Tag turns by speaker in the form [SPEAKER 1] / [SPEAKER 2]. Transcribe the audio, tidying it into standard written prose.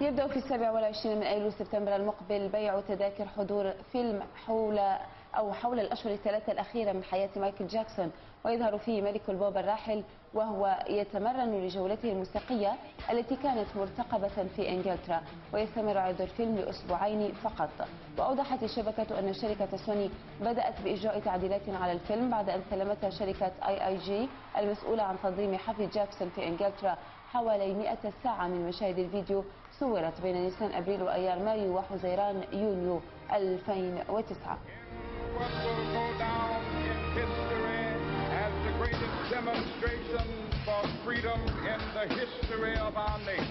[SPEAKER 1] يبدأ في 27 من أيلول سبتمبر المقبل بيع تذاكر حضور فيلم حول الأشهر الثلاثة الأخيرة من حياة مايكل جاكسون، ويظهر فيه ملك البوب الراحل وهو يتمرن لجولته الموسيقية التي كانت مرتقبة في إنجلترا، ويستمر عرض الفيلم لأسبوعين فقط. وأوضحت الشبكة أن شركة سوني بدأت بإجراء تعديلات على الفيلم بعد أن سلمتها شركة IIG المسؤولة عن تنظيم حفل جاكسون في إنجلترا حوالي 100 ساعة من مشاهد الفيديو صورت بين نيسان أبريل وأيار مايو وحزيران يونيو 2009.
[SPEAKER 2] Demonstration for freedom in the history of our nation.